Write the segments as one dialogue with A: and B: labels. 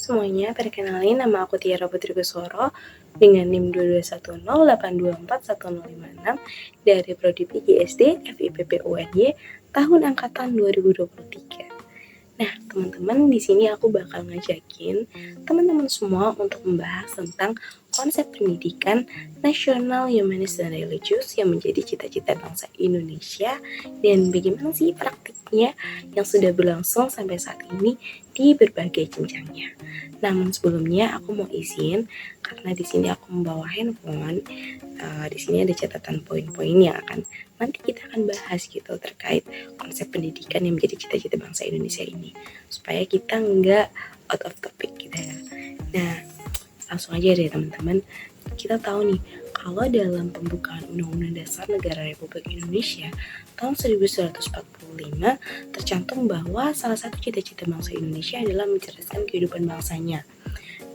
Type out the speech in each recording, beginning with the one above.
A: semuanya, perkenalin nama aku Tiara Putri Kusworo dengan NIM 2210824106 dari Prodi PGSD FIPP UNY tahun angkatan 2023. Nah, teman-teman, di sini aku bakal ngajakin teman-teman semua untuk membahas tentang konsep pendidikan nasional humanis dan religius yang menjadi cita-cita bangsa Indonesia dan bagaimana sih praktiknya yang sudah berlangsung sampai saat ini di berbagai jenjangnya. Namun sebelumnya aku mau izin karena di sini aku membawa handphone. Di sini ada catatan poin-poin yang nanti kita akan bahas gitu terkait konsep pendidikan yang menjadi cita-cita bangsa Indonesia ini, supaya kita nggak out of topic gitu ya. Nah, langsung aja deh teman-teman, kita tahu nih kalau dalam pembukaan Undang-Undang Dasar Negara Republik Indonesia tahun 1945 tercantum bahwa salah satu cita-cita bangsa Indonesia adalah mencerdaskan kehidupan bangsanya.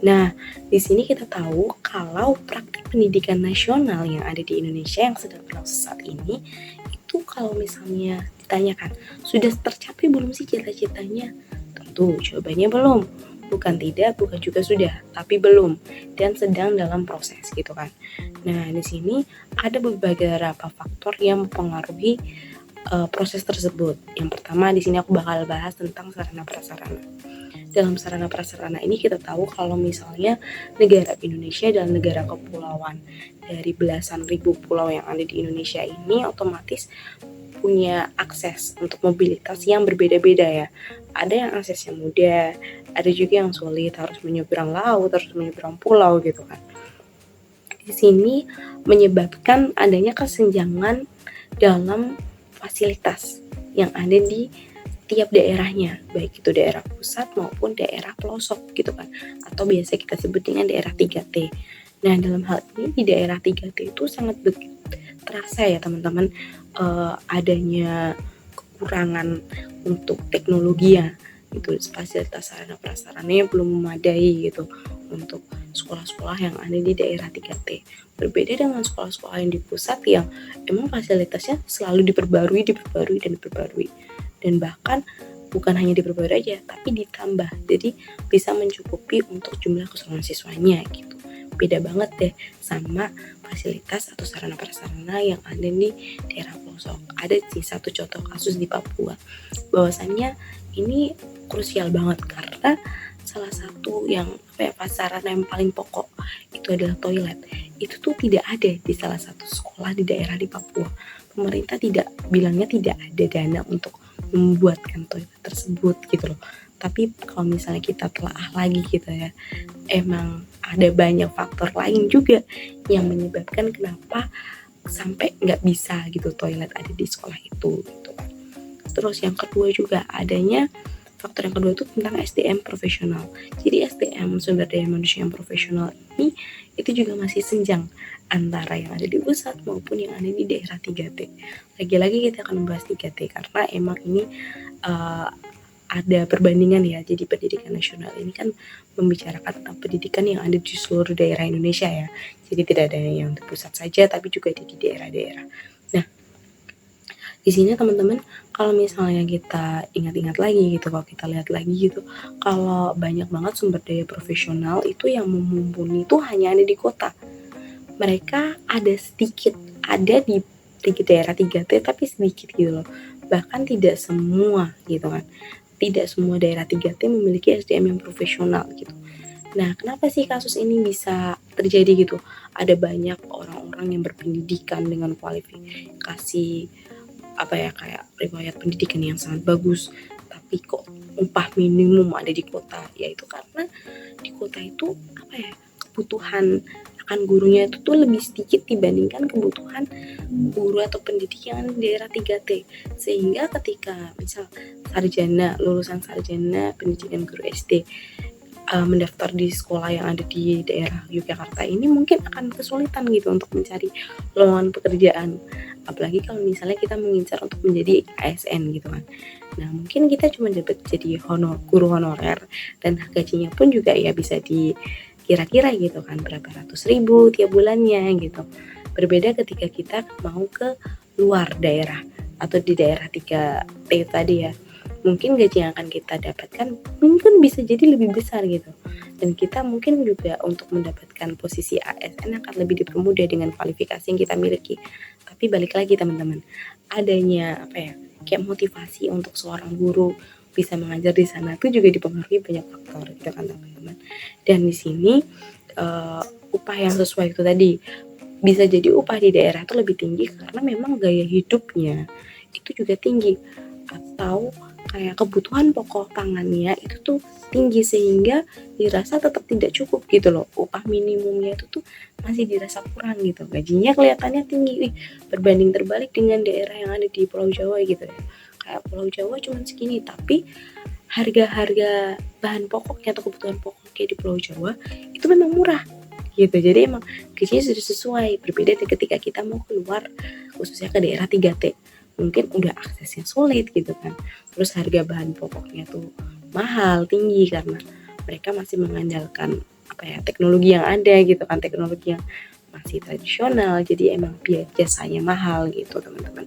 A: Nah, di sini kita tahu kalau praktik pendidikan nasional yang ada di Indonesia yang sedang berlangsung saat ini, itu kalau misalnya ditanyakan, sudah tercapai belum sih cita-citanya? Tentu, jawabannya belum. Bukan tidak, bukan juga sudah, tapi belum dan sedang dalam proses gitu kan. Nah, di sini ada beberapa faktor yang mempengaruhi proses tersebut. Yang pertama di sini aku bakal bahas tentang sarana prasarana. Dalam sarana prasarana ini kita tahu kalau misalnya negara Indonesia dan negara kepulauan, dari belasan ribu pulau yang ada di Indonesia ini otomatis punya akses untuk mobilitas yang berbeda-beda ya. Ada yang aksesnya mudah, ada juga yang sulit, harus menyeberang laut, harus menyeberang pulau gitu kan. Di sini menyebabkan adanya kesenjangan dalam fasilitas yang ada di tiap daerahnya, baik itu daerah pusat maupun daerah pelosok gitu kan, atau biasa kita sebut dengan daerah 3T. Nah, dalam hal ini di daerah 3T itu sangat terasa ya teman-teman, adanya kekurangan untuk teknologi ya, itu fasilitas sarana prasarananya belum memadai gitu untuk sekolah-sekolah yang ada di daerah 3T. Berbeda dengan sekolah-sekolah yang di pusat yang emang fasilitasnya selalu diperbarui dan bahkan bukan hanya diperbarui aja tapi ditambah, jadi bisa mencukupi untuk jumlah keseluruhan siswanya gitu. Beda banget deh sama fasilitas atau sarana prasarana yang ada di daerah pelosok. Ada sih satu contoh kasus di Papua, bahwasannya ini krusial banget karena salah satu yang sarana yang paling pokok itu adalah toilet. Itu tuh tidak ada di salah satu sekolah di daerah di Papua. Pemerintah bilangnya tidak ada dana untuk membuatkan toilet tersebut gitu loh. Tapi kalau misalnya kita telaah lagi gitu ya, emang ada banyak faktor lain juga yang menyebabkan kenapa sampai nggak bisa gitu toilet ada di sekolah itu gitu kan. Terus yang kedua juga faktor yang kedua itu tentang SDM profesional. Jadi SDM, sumber daya manusia yang profesional ini itu juga masih senjang antara yang ada di pusat maupun yang ada di daerah 3T. Lagi-lagi kita akan membahas 3T karena emang ini ada perbandingan ya. Jadi pendidikan nasional ini kan membicarakan tentang pendidikan yang ada di seluruh daerah Indonesia ya. Jadi tidak ada yang di pusat saja tapi juga di daerah-daerah. Nah, di sini teman-teman, kalau misalnya kita ingat-ingat lagi gitu, kalau kita lihat lagi gitu, kalau banyak banget sumber daya profesional itu yang mumpuni itu hanya ada di kota. Mereka ada sedikit, ada di daerah 3T tapi sedikit gitu loh. Bahkan tidak semua gitu kan. Tidak semua daerah 3T memiliki SDM yang profesional gitu. Nah, kenapa sih kasus ini bisa terjadi gitu? Ada banyak orang-orang yang berpendidikan dengan kualifikasi kayak riwayat pendidikan yang sangat bagus, tapi kok upah minimum ada di kota. Yaitu karena di kota itu kebutuhan akan gurunya itu tuh lebih sedikit dibandingkan kebutuhan guru atau pendidikan di daerah 3T. Sehingga ketika misal lulusan sarjana pendidikan guru SD mendaftar di sekolah yang ada di daerah Yogyakarta ini mungkin akan kesulitan gitu untuk mencari lowongan pekerjaan, apalagi kalau misalnya kita mengincar untuk menjadi ASN gitu kan. Nah, mungkin kita cuma dapat jadi guru honorer dan gajinya pun juga ya bisa kira-kira gitu kan berapa ratus ribu tiap bulannya gitu. Berbeda ketika kita mau ke luar daerah atau di daerah 3T tadi ya. mungkin gaji yang akan kita dapatkan mungkin bisa jadi lebih besar gitu, dan kita mungkin juga untuk mendapatkan posisi ASN akan lebih dipermudah dengan kualifikasi yang kita miliki. Tapi balik lagi teman-teman, adanya kayak motivasi untuk seorang guru bisa mengajar di sana itu juga dipengaruhi banyak faktor gitu kan teman-teman. Dan di sini upah yang sesuai itu tadi, bisa jadi upah di daerah itu lebih tinggi karena memang gaya hidupnya itu juga tinggi, atau kayak kebutuhan pokok pangannya itu tuh tinggi sehingga dirasa tetap tidak cukup gitu loh. Upah minimumnya itu tuh masih dirasa kurang gitu. Gajinya kelihatannya tinggi berbanding terbalik dengan daerah yang ada di Pulau Jawa gitu ya. Kayak Pulau Jawa cuma segini, tapi harga-harga bahan pokoknya atau kebutuhan pokoknya di Pulau Jawa itu memang murah gitu. Jadi emang gajinya sudah sesuai, berbeda dengan ketika kita mau keluar khususnya ke daerah 3T, mungkin udah aksesnya sulit gitu kan, terus harga bahan pokoknya tuh mahal, tinggi karena mereka masih mengandalkan teknologi yang ada gitu kan, teknologi yang masih tradisional, jadi emang biaya jasanya mahal gitu teman-teman.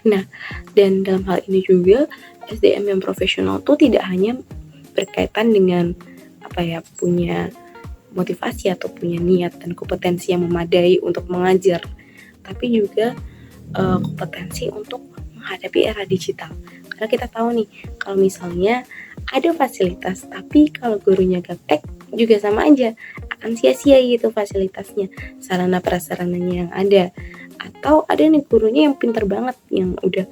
A: Nah, dan dalam hal ini juga SDM yang profesional tuh tidak hanya berkaitan dengan punya motivasi atau punya niat dan kompetensi yang memadai untuk mengajar, tapi juga kompetensi untuk menghadapi era digital. Karena kita tahu nih, kalau misalnya ada fasilitas tapi kalau gurunya gaptek juga sama aja, akan sia-sia gitu fasilitasnya, sarana prasarananya yang ada. Atau ada nih gurunya yang pinter banget, yang udah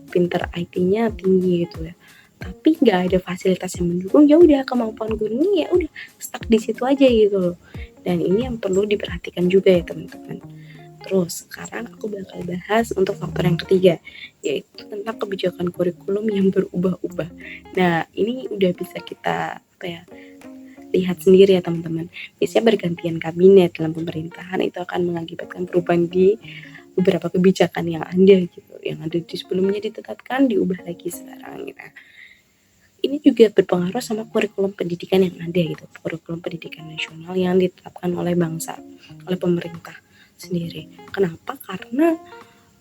A: pinter IT-nya tinggi gitu ya, tapi nggak ada fasilitas yang mendukung, ya udah kemampuan gurunya ya udah stuck di situ aja gitu loh. Dan ini yang perlu diperhatikan juga ya teman-teman. Terus sekarang aku bakal bahas untuk faktor yang ketiga, yaitu tentang kebijakan kurikulum yang berubah-ubah. Nah, ini udah bisa kita lihat sendiri ya teman-teman. Biasanya bergantian kabinet dalam pemerintahan itu akan mengakibatkan perubahan di beberapa kebijakan yang ada gitu, yang ada di sebelumnya ditetapkan diubah lagi sekarang gitu. Ini juga berpengaruh sama kurikulum pendidikan yang ada gitu, kurikulum pendidikan nasional yang ditetapkan oleh bangsa, oleh pemerintah sendiri. Kenapa? Karena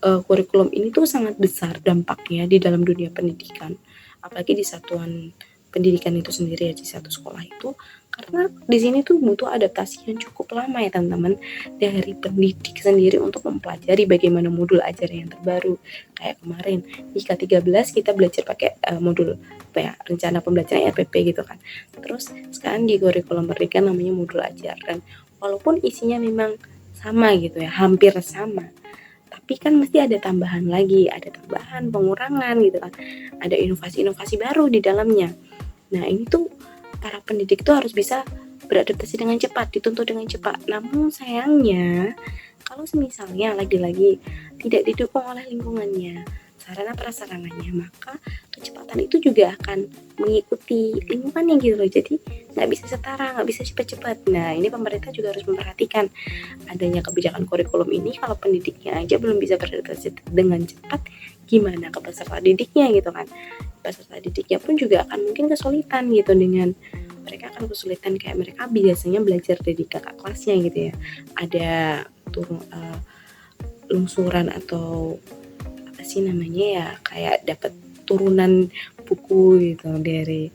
A: kurikulum ini tuh sangat besar dampaknya di dalam dunia pendidikan, apalagi di satuan pendidikan itu sendiri ya, di satu sekolah itu, karena di sini tuh butuh adaptasi yang cukup lama ya teman-teman, dari pendidik sendiri untuk mempelajari bagaimana modul ajaran yang terbaru. Kayak kemarin di K13 kita belajar pakai modul rencana pembelajaran RPP gitu kan, terus sekarang di kurikulum merdeka namanya modul ajaran, walaupun isinya memang sama gitu ya, hampir sama, tapi kan mesti ada tambahan lagi, ada tambahan pengurangan gitu kan, ada inovasi-inovasi baru di dalamnya. Nah, ini tuh para pendidik tuh harus bisa beradaptasi dengan cepat, dituntut dengan cepat. Namun sayangnya, kalau misalnya lagi-lagi tidak didukung oleh lingkungannya, sarana prasarananya, maka kecepatan itu juga akan mengikuti lingkungannya gitu loh. Jadi nggak bisa setara, nggak bisa cepat-cepat. Nah, ini pemerintah juga harus memperhatikan adanya kebijakan kurikulum ini. Kalau pendidiknya aja belum bisa beradaptasi dengan cepat, gimana ke peserta didiknya gitu kan. Peserta didiknya pun juga akan mungkin kesulitan gitu, dengan mereka akan kesulitan, kayak mereka biasanya belajar dari kakak kelasnya gitu ya, ada lungsuran atau apa sih namanya ya, kayak dapat turunan buku gitu dari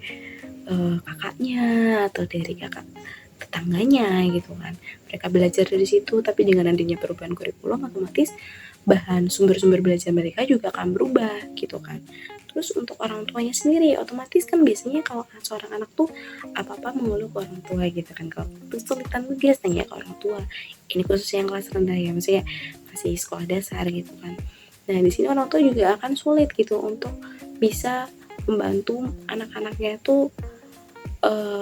A: kakaknya atau dari kakak tetangganya gitu kan. Mereka belajar dari situ, tapi dengan adanya perubahan kurikulum otomatis bahan sumber-sumber belajar mereka juga akan berubah gitu kan. Terus untuk orang tuanya sendiri, otomatis kan biasanya kalau seorang anak tuh apa-apa mengeluh ke orang tua gitu kan, kalau kesulitan tuh biasanya ke orang tua. Ini khusus yang kelas rendah ya, maksudnya masih sekolah dasar gitu kan. Nah, di sini orang tua juga akan sulit gitu untuk bisa membantu anak-anaknya itu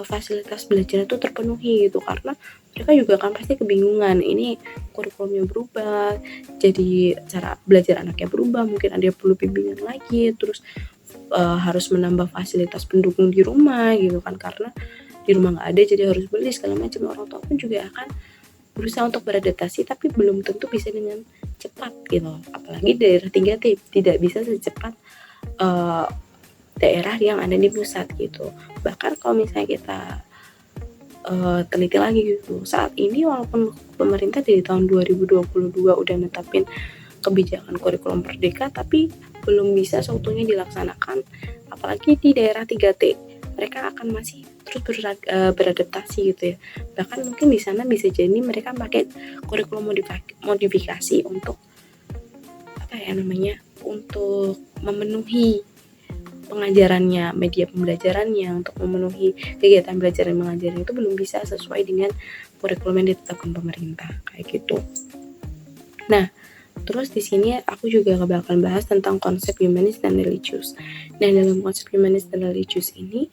A: fasilitas belajar itu terpenuhi gitu, karena mereka juga akan pasti kebingungan, ini kurikulumnya berubah, jadi cara belajar anaknya berubah, mungkin ada yang perlu bimbingan lagi, terus harus menambah fasilitas pendukung di rumah gitu kan, karena di rumah nggak ada jadi harus beli segala macam. Orang tua pun juga akan berusaha untuk beradaptasi, tapi belum tentu bisa dengan cepat gitu, apalagi daerah 3T tidak bisa secepat daerah yang ada di pusat gitu. Bahkan kalau misalnya kita teliti lagi gitu, saat ini walaupun pemerintah dari tahun 2022 udah netapin kebijakan kurikulum merdeka, tapi belum bisa seutuhnya dilaksanakan, apalagi di daerah 3T. Mereka akan masih terus beradaptasi gitu ya. Bahkan mungkin di sana bisa jadi mereka pakai kurikulum modifikasi untuk untuk memenuhi pengajarannya, media pembelajarannya, untuk memenuhi kegiatan belajar dan mengajar itu belum bisa sesuai dengan kurikulum yang ditetapkan pemerintah kayak gitu. Nah, terus di sini aku juga bakal bahas tentang konsep humanis dan religius. Nah, dalam konsep humanis dan religius ini,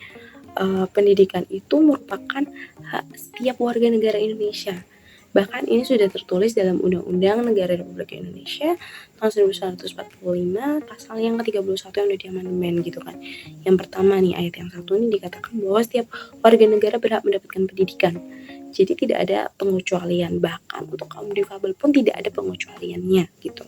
A: pendidikan itu merupakan hak setiap warga negara Indonesia. Bahkan ini sudah tertulis dalam Undang-Undang Negara Republik Indonesia tahun 1945 pasal yang ke-31 yang udah diamandemen gitu kan. Yang pertama nih, ayat yang 1 ini dikatakan bahwa setiap warga negara berhak mendapatkan pendidikan. Jadi tidak ada pengecualian, bahkan untuk kaum difabel pun tidak ada pengecualiannya gitu.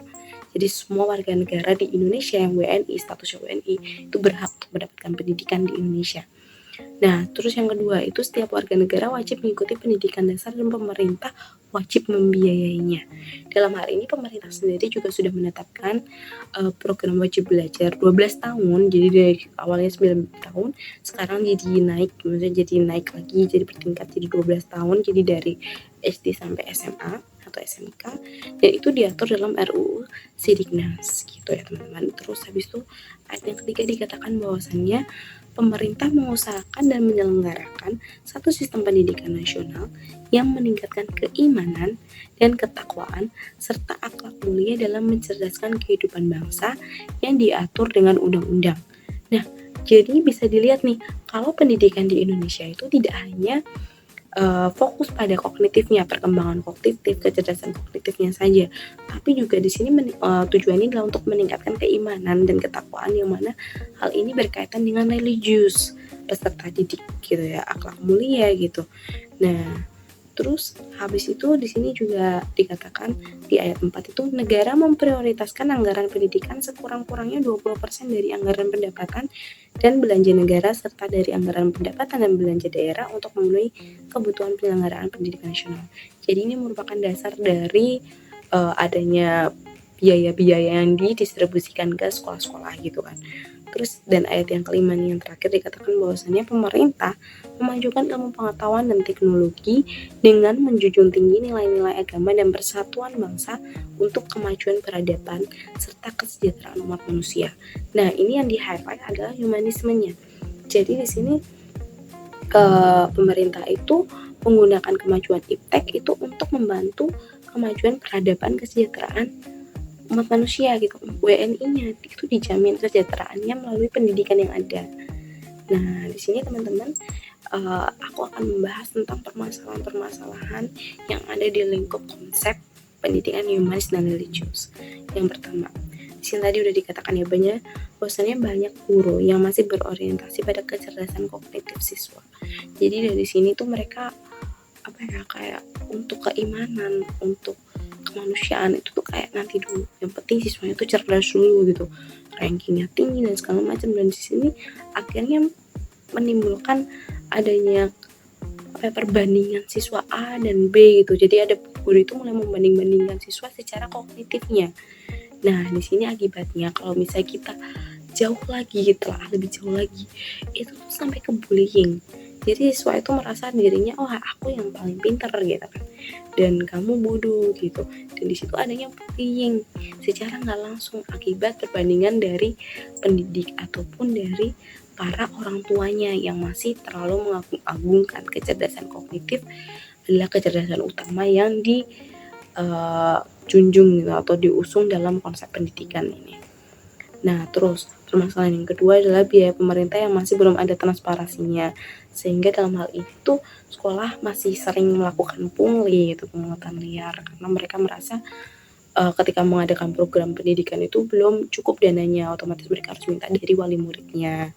A: Jadi semua warga negara di Indonesia yang WNI, statusnya WNI, itu berhak untuk mendapatkan pendidikan di Indonesia. Nah, terus yang kedua itu setiap warga negara wajib mengikuti pendidikan dasar dan pemerintah wajib membiayainya. Dalam hal ini pemerintah sendiri juga sudah menetapkan program wajib belajar 12 tahun, jadi dari awalnya 9 tahun, sekarang jadi naik lagi, jadi bertingkat jadi 12 tahun, jadi dari SD sampai SMA atau SMK, dan itu diatur dalam RUU Sidiknas gitu ya teman-teman. Terus habis itu ayat yang ketiga dikatakan bahwasannya pemerintah mengusahakan dan menyelenggarakan satu sistem pendidikan nasional yang meningkatkan keimanan dan ketakwaan serta akhlak mulia dalam mencerdaskan kehidupan bangsa yang diatur dengan undang-undang. Nah, jadi bisa dilihat nih, kalau pendidikan di Indonesia itu tidak hanya fokus pada kognitifnya, perkembangan kognitif, kecerdasan kognitifnya saja, tapi juga di sini tujuannya adalah untuk meningkatkan keimanan dan ketakwaan, yang mana hal ini berkaitan dengan religius peserta didik gitu ya, akhlak mulia gitu. Nah, terus habis itu di sini juga dikatakan di ayat 4 itu negara memprioritaskan anggaran pendidikan sekurang-kurangnya 20% dari anggaran pendapatan dan belanja negara serta dari anggaran pendapatan dan belanja daerah untuk memenuhi kebutuhan penyelenggaraan pendidikan nasional. Jadi ini merupakan dasar dari adanya biaya-biaya yang didistribusikan ke sekolah-sekolah gitu kan. Terus dan ayat yang kelima nih yang terakhir dikatakan bahwasannya pemerintah memajukan ilmu pengetahuan dan teknologi dengan menjunjung tinggi nilai-nilai agama dan persatuan bangsa untuk kemajuan peradaban serta kesejahteraan umat manusia. Nah, ini yang di-highlight adalah humanismenya. Jadi di sini pemerintah itu menggunakan kemajuan iptek itu untuk membantu kemajuan peradaban kesejahteraan umat manusia gitu. WNI-nya itu dijamin kesejahteraannya melalui pendidikan yang ada. Nah, di sini teman-teman aku akan membahas tentang permasalahan-permasalahan yang ada di lingkup konsep pendidikan humanis dan religius. Yang pertama, di sini tadi udah dikatakan ya bahwasanya banyak guru yang masih berorientasi pada kecerdasan kognitif siswa. Jadi dari sini tuh mereka kayak untuk keimanan, untuk kemanusiaan itu tuh kayak nanti dulu, yang penting siswanya tuh cerdas dulu gitu, rankingnya tinggi dan segala macam. Dan di sini akhirnya menimbulkan adanya perbandingan siswa A dan B gitu. Jadi ada guru itu mulai membanding-bandingkan siswa secara kognitifnya. Nah, di sini akibatnya kalau misalnya kita jauh lagi, telah lebih jauh lagi, itu tuh sampai ke bullying. Jadi siswa itu merasa dirinya, oh aku yang paling pintar gitu kan, dan kamu bodoh gitu. Dan di situ adanya bullying secara nggak langsung akibat perbandingan dari pendidik ataupun dari para orang tuanya yang masih terlalu mengagung-agungkan kecerdasan kognitif adalah kecerdasan utama yang dijunjung gitu, atau diusung dalam konsep pendidikan ini. Nah, terus permasalahan yang kedua adalah biaya pemerintah yang masih belum ada transparansinya, sehingga dalam hal itu sekolah masih sering melakukan pungli gitu, pungutan liar, karena mereka merasa ketika mengadakan program pendidikan itu belum cukup dananya, otomatis mereka harus minta dari wali muridnya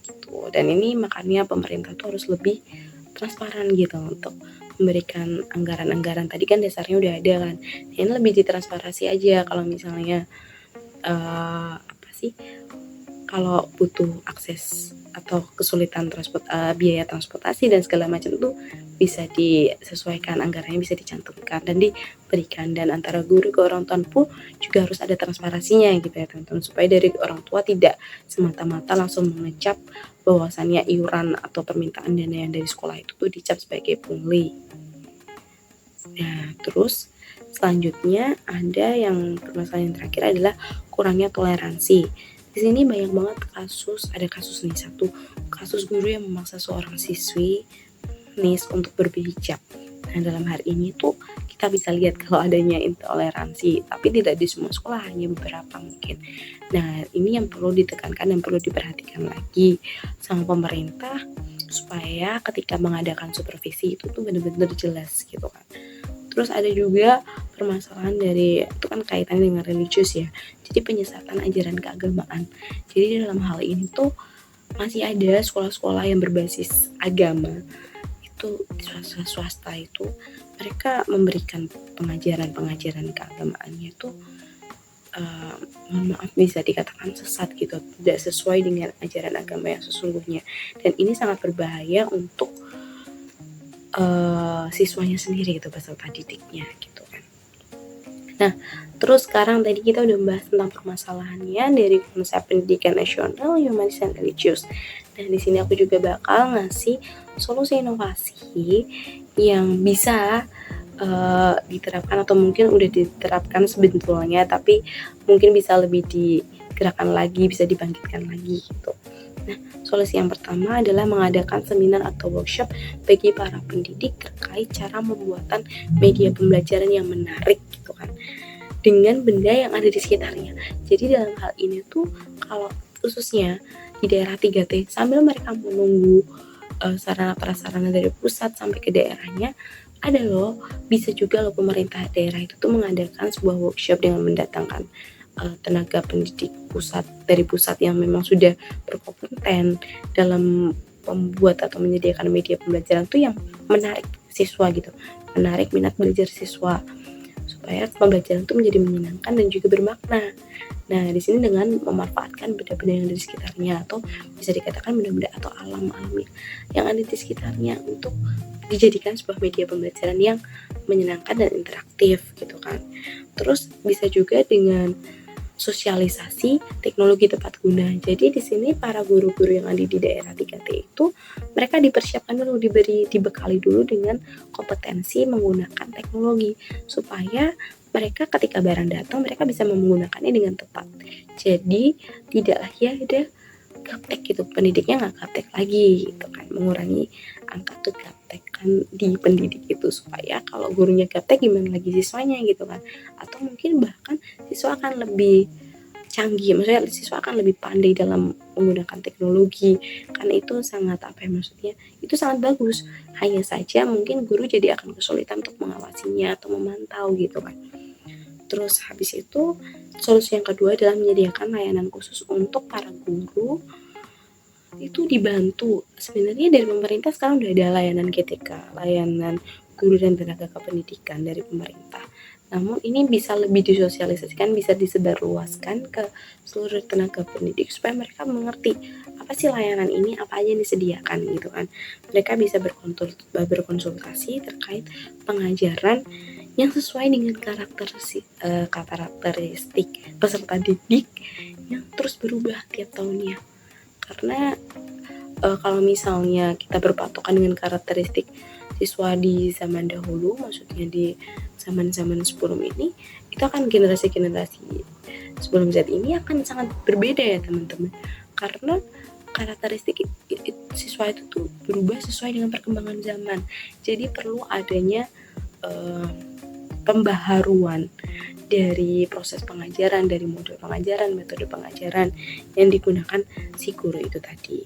A: gitu. Dan ini makanya pemerintah tuh harus lebih transparan gitu untuk memberikan anggaran-anggaran. Tadi kan dasarnya udah ada kan, ini lebih ditransparasi aja kalau misalnya kalau butuh akses atau kesulitan biaya transportasi dan segala macam itu bisa disesuaikan, anggarannya bisa dicantumkan dan diberikan. Dan antara guru ke orang tua pun juga harus ada transparansinya gitu ya teman-teman, supaya dari orang tua tidak semata-mata langsung mengecap bahwasannya iuran atau permintaan dana yang dari sekolah itu tuh dicap sebagai pungli. Nah, terus selanjutnya ada yang permasalahan yang terakhir adalah kurangnya toleransi. Di sini banyak banget ada kasus nih, satu kasus guru yang memaksa seorang siswi nis untuk berhijab. Nah, dalam hal ini tuh kita bisa lihat kalau adanya intoleransi, tapi tidak di semua sekolah, hanya beberapa mungkin. Nah, ini yang perlu ditekankan dan perlu diperhatikan lagi sama pemerintah supaya ketika mengadakan supervisi itu tuh benar-benar jelas gitu kan. Terus ada juga permasalahan dari itu kan kaitannya dengan religius ya. Jadi penyesatan ajaran keagamaan. Jadi dalam hal ini tuh masih ada sekolah-sekolah yang berbasis agama itu swasta itu mereka memberikan pengajaran keagamaannya itu mohon maaf bisa dikatakan sesat gitu, tidak sesuai dengan ajaran agama yang sesungguhnya, dan ini sangat berbahaya untuk siswanya sendiri gitu, peserta didiknya gitu kan. Nah, terus sekarang tadi kita udah bahas tentang permasalahannya dari konsep pendidikan nasional, humanis, dan religius. Nah, di sini aku juga bakal ngasih solusi inovasi yang bisa diterapkan atau mungkin udah diterapkan sebetulnya, tapi mungkin bisa lebih digerakkan lagi, bisa dibangkitkan lagi gitu. Nah, solusi yang pertama adalah mengadakan seminar atau workshop bagi para pendidik terkait cara pembuatan media pembelajaran yang menarik gitu kan, dengan benda yang ada di sekitarnya. Jadi dalam hal ini tuh kalau khususnya di daerah 3T, sambil mereka menunggu sarana prasarana dari pusat sampai ke daerahnya, ada loh, bisa juga loh pemerintah daerah itu tuh mengadakan sebuah workshop dengan mendatangkan tenaga pendidik dari pusat yang memang sudah berkompeten dalam membuat atau menyediakan media pembelajaran tuh yang menarik siswa gitu, menarik minat belajar siswa supaya pembelajaran itu menjadi menyenangkan dan juga bermakna. Nah, di sini dengan memanfaatkan benda-benda yang ada di sekitarnya, atau bisa dikatakan benda-benda atau alam yang ada di sekitarnya untuk dijadikan sebuah media pembelajaran yang menyenangkan dan interaktif gitu kan. Terus bisa juga dengan sosialisasi teknologi tepat guna. Jadi di sini para guru-guru yang ada di daerah 3T itu mereka dipersiapkan dulu, dibekali dulu dengan kompetensi menggunakan teknologi supaya mereka ketika barang datang mereka bisa menggunakannya dengan tepat. Jadi tidaklah ya ada gaptek gitu, pendidiknya nggak gaptek lagi gitu kan, mengurangi angka kegaptekan di pendidik itu, supaya kalau gurunya gaptek gimana lagi siswanya gitu kan, atau mungkin bahkan siswa akan lebih canggih, maksudnya siswa akan lebih pandai dalam menggunakan teknologi, karena itu sangat maksudnya itu sangat bagus. Hanya saja mungkin guru jadi akan kesulitan untuk mengawasinya atau memantau gitu kan. Terus habis itu solusi yang kedua adalah menyediakan layanan khusus untuk para guru itu dibantu. Sebenarnya dari pemerintah sekarang udah ada layanan GTK, layanan guru dan tenaga kependidikan dari pemerintah. Namun ini bisa lebih disosialisasikan, bisa disebarluaskan ke seluruh tenaga pendidik supaya mereka mengerti apa sih layanan ini, apa aja yang disediakan gitu kan. Mereka bisa berkonsultasi terkait pengajaran yang sesuai dengan karakteristik peserta didik yang terus berubah tiap tahunnya. Karena kalau misalnya kita berpatokan dengan karakteristik siswa di zaman dahulu, maksudnya di zaman-zaman sebelum ini, itu akan generasi-generasi sebelum Z ini akan sangat berbeda ya teman-teman, karena karakteristik siswa itu tuh berubah sesuai dengan perkembangan zaman. Jadi perlu adanya pembaharuan dari proses pengajaran, dari model pengajaran, metode pengajaran yang digunakan si guru itu tadi.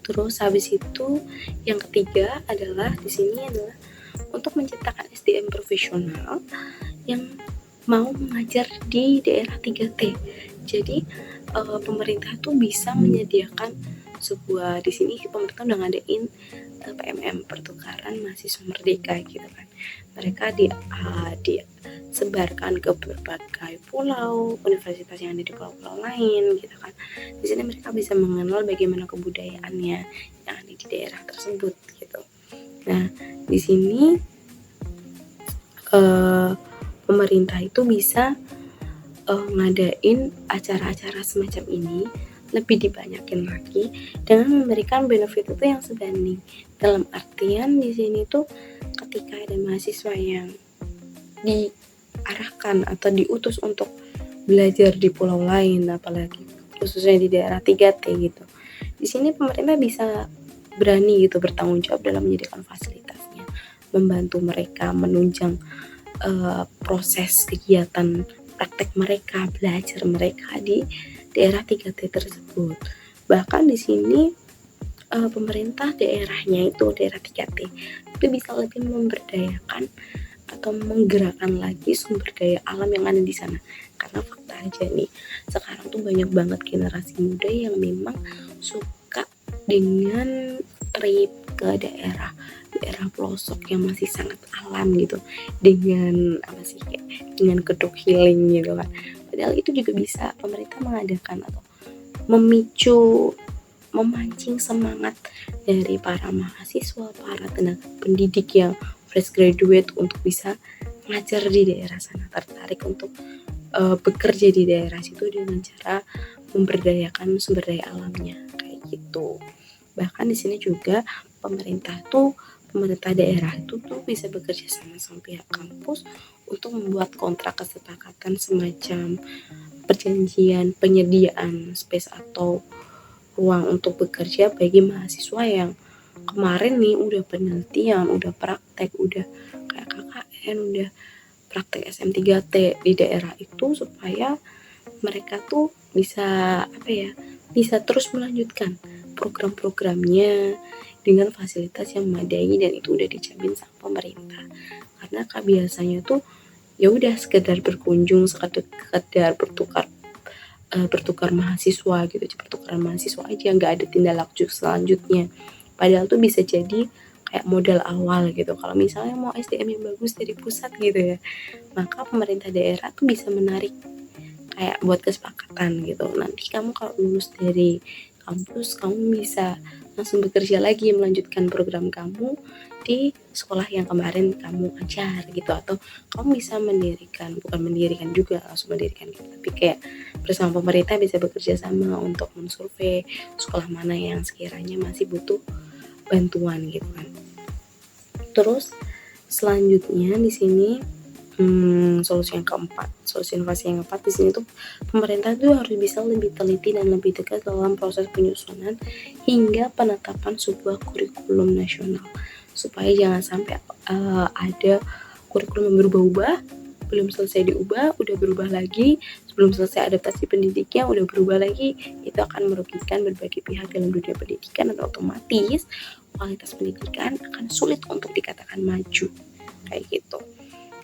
A: Terus habis itu yang ketiga adalah di sini adalah untuk menciptakan SDM profesional yang mau mengajar di daerah 3T. Jadi pemerintah tuh bisa menyediakan sebuah, di sini pemerintah udah ngadain PMM, pertukaran mahasiswa merdeka gitu kan. Mereka disebarkan ke berbagai pulau, universitas yang ada di pulau-pulau lain gitu kan. Di sini mereka bisa mengenal bagaimana kebudayaannya yang ada di daerah tersebut gitu. Nah, di sini pemerintah itu bisa ngadain acara-acara semacam ini lebih dibanyakin lagi dengan memberikan benefit itu yang sebanding. Dalam artian di sini tuh ketika ada mahasiswa yang diarahkan atau diutus untuk belajar di pulau lain, apalagi khususnya di daerah 3T gitu. Di sini pemerintah bisa berani gitu bertanggung jawab dalam menyediakan fasilitasnya, membantu mereka menunjang proses kegiatan praktek mereka, belajar mereka di daerah 3T tersebut. Bahkan di sini pemerintah daerahnya itu daerah 3T itu bisa lebih memberdayakan atau menggerakkan lagi sumber daya alam yang ada di sana. Karena fakta aja nih, sekarang tuh banyak banget generasi muda yang memang suka dengan trip ke daerah pelosok yang masih sangat alam gitu, dengan apa sih kayak dengan kedok healing gitu kan. Padahal itu juga bisa pemerintah mengadakan atau memancing semangat dari para mahasiswa, para tenaga pendidik yang fresh graduate untuk bisa ngajar di daerah sana, tertarik untuk bekerja di daerah situ dengan cara memberdayakan sumber daya alamnya kayak gitu. Bahkan di sini juga pemerintah daerah itu tuh bisa bekerja sama pihak kampus untuk membuat kontrak kesepakatan semacam perjanjian penyediaan space atau ruang untuk bekerja bagi mahasiswa yang kemarin nih udah penelitian, udah praktek, udah kayak KKN, udah praktek SM3T di daerah itu, supaya mereka tuh bisa bisa terus melanjutkan program-programnya dengan fasilitas yang memadai dan itu udah dijamin sama pemerintah. Karena biasanya tuh ya udah sekedar berkunjung, sekedar bertukar mahasiswa gitu, pertukaran mahasiswa aja, nggak ada tindak lanjut selanjutnya. Padahal tuh bisa jadi kayak modal awal gitu. Kalau misalnya mau SDM yang bagus dari pusat gitu ya, maka pemerintah daerah tuh bisa menarik kayak buat kesepakatan gitu. Nanti kamu kalau lulus dari kampus, kamu bisa langsung bekerja lagi melanjutkan program kamu di sekolah yang kemarin kamu ajar gitu, atau kamu bisa bukan mendirikan juga langsung mendirikan gitu, tapi kayak bersama pemerintah bisa bekerja sama untuk mensurvei sekolah mana yang sekiranya masih butuh bantuan gitu kan. Terus selanjutnya di sini solusi inovasi yang keempat di sini tuh pemerintah tuh harus bisa lebih teliti dan lebih tegas dalam proses penyusunan hingga penetapan sebuah kurikulum nasional, supaya jangan sampai ada kurikulum yang berubah-ubah, belum selesai diubah udah berubah lagi, sebelum selesai adaptasi pendidiknya udah berubah lagi. Itu akan merugikan berbagai pihak dalam dunia pendidikan, dan otomatis kualitas pendidikan akan sulit untuk dikatakan maju kayak gitu.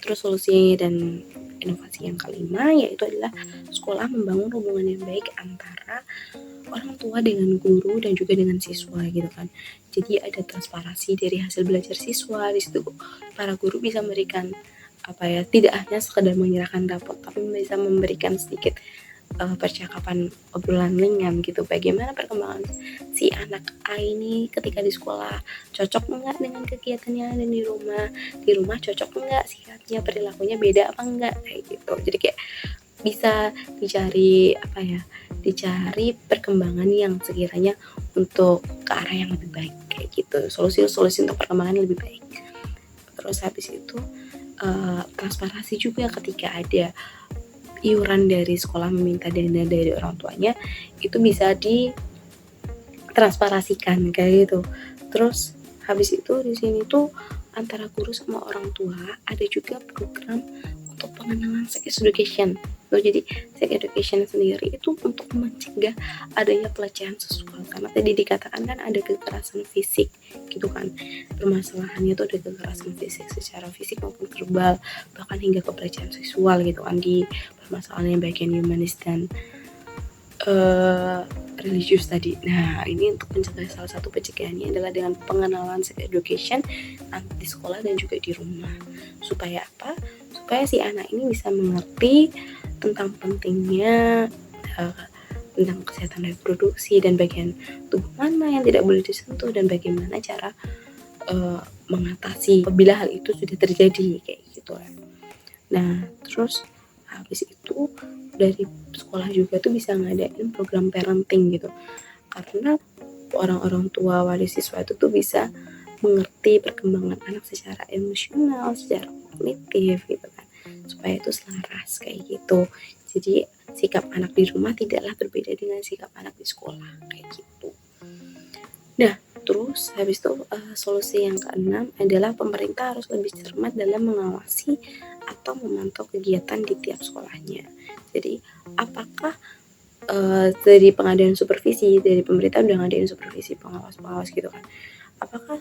A: Terus solusi dan inovasi yang kelima yaitu adalah sekolah membangun hubungan yang baik antara orang tua dengan guru dan juga dengan siswa gitu kan. Jadi ada transparansi dari hasil belajar siswa. Di situ para guru bisa memberikan tidak hanya sekedar menyerahkan rapot, tapi bisa memberikan sedikit percakapan, obrolan ringan gitu, bagaimana perkembangan si anak A ini ketika di sekolah, cocok enggak dengan kegiatan yang ada di rumah cocok enggak sikapnya, perilakunya beda apa enggak kayak gitu. Jadi kayak bisa dicari perkembangan yang sekiranya untuk ke arah yang lebih baik kayak gitu, solusi untuk perkembangan yang lebih baik. Terus habis itu transparansi juga ketika ada iuran dari sekolah meminta dana dari orang tuanya, itu bisa ditransparasikan kayak gitu. Terus habis itu di sini tuh antara guru sama orang tua ada juga program untuk pengenalan sex education. Jadi sex education sendiri itu untuk mencegah adanya pelecehan seksual, karena tadi dikatakan kan ada kekerasan fisik gitu kan. Permasalahannya tuh ada kekerasan fisik secara fisik maupun verbal, bahkan hingga ke pelecehan seksual gitu kan di permasalahan yang bagian humanis dan religius tadi. Nah, ini untuk mencegah, salah satu pencegahannya adalah dengan pengenalan sex education di sekolah dan juga di rumah. Supaya apa? Supaya si anak ini bisa mengerti tentang pentingnya tentang kesehatan reproduksi dan bagian tubuh mana yang tidak boleh disentuh dan bagaimana cara mengatasi apabila hal itu sudah terjadi kayak gitu. Nah, terus habis itu dari sekolah juga tuh bisa ngadain program parenting gitu, karena orang-orang tua wali siswa itu tuh bisa mengerti perkembangan anak secara emosional, secara kognitif gitu kan, supaya itu selaras kayak gitu. Jadi sikap anak di rumah tidaklah berbeda dengan sikap anak di sekolah kayak gitu. Nah, terus habis itu solusi yang keenam adalah pemerintah harus lebih cermat dalam mengawasi atau memantau kegiatan di tiap sekolahnya. Jadi apakah dari pengadaan supervisi, dari pemerintah udah ngadain supervisi pengawas-pengawas gitu kan, apakah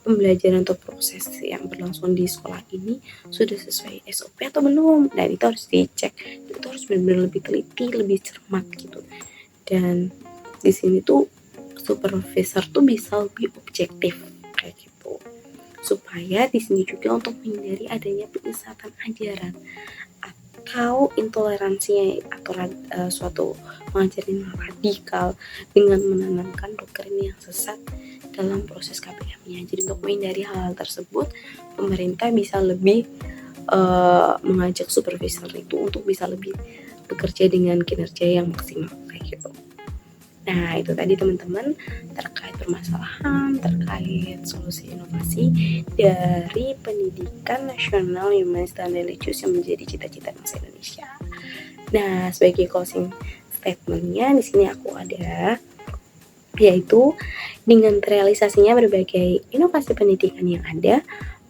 A: pembelajaran atau proses yang berlangsung di sekolah ini sudah sesuai SOP atau belum? Nah, itu harus dicek, itu harus benar-benar lebih teliti, lebih cermat gitu. Dan di sini tuh supervisor tuh bisa lebih objektif kayak gitu, supaya di sini juga untuk menghindari adanya penyesatan ajaran atau intoleransinya atau suatu pengajaran radikal dengan menanamkan doktrin yang sesat dalam proses KPM-nya. Jadi untuk menghindari hal-hal tersebut, pemerintah bisa lebih mengajak supervisor itu untuk bisa lebih bekerja dengan kinerja yang maksimal kayak gitu. Nah, itu tadi teman-teman terkait permasalahan, terkait solusi inovasi dari pendidikan nasional humanis dan religius yang menjadi cita-cita bangsa Indonesia. Nah, sebagai closing statementnya di sini aku ada, yaitu dengan terrealisasinya berbagai inovasi pendidikan yang ada,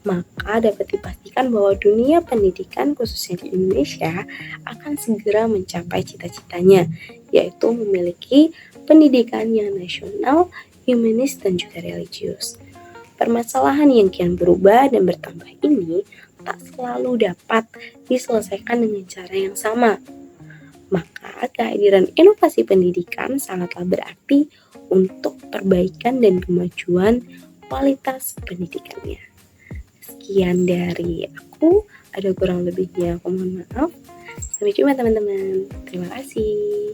A: maka dapat dipastikan bahwa dunia pendidikan khususnya di Indonesia akan segera mencapai cita-citanya, yaitu memiliki pendidikan yang nasional, humanis, dan juga religius. Permasalahan yang kian berubah dan bertambah ini tak selalu dapat diselesaikan dengan cara yang sama. Maka kehadiran inovasi pendidikan sangatlah berarti untuk perbaikan dan kemajuan kualitas pendidikannya. Sekian dari aku, ada kurang lebihnya aku mohon maaf. Sampai jumpa teman-teman. Terima kasih.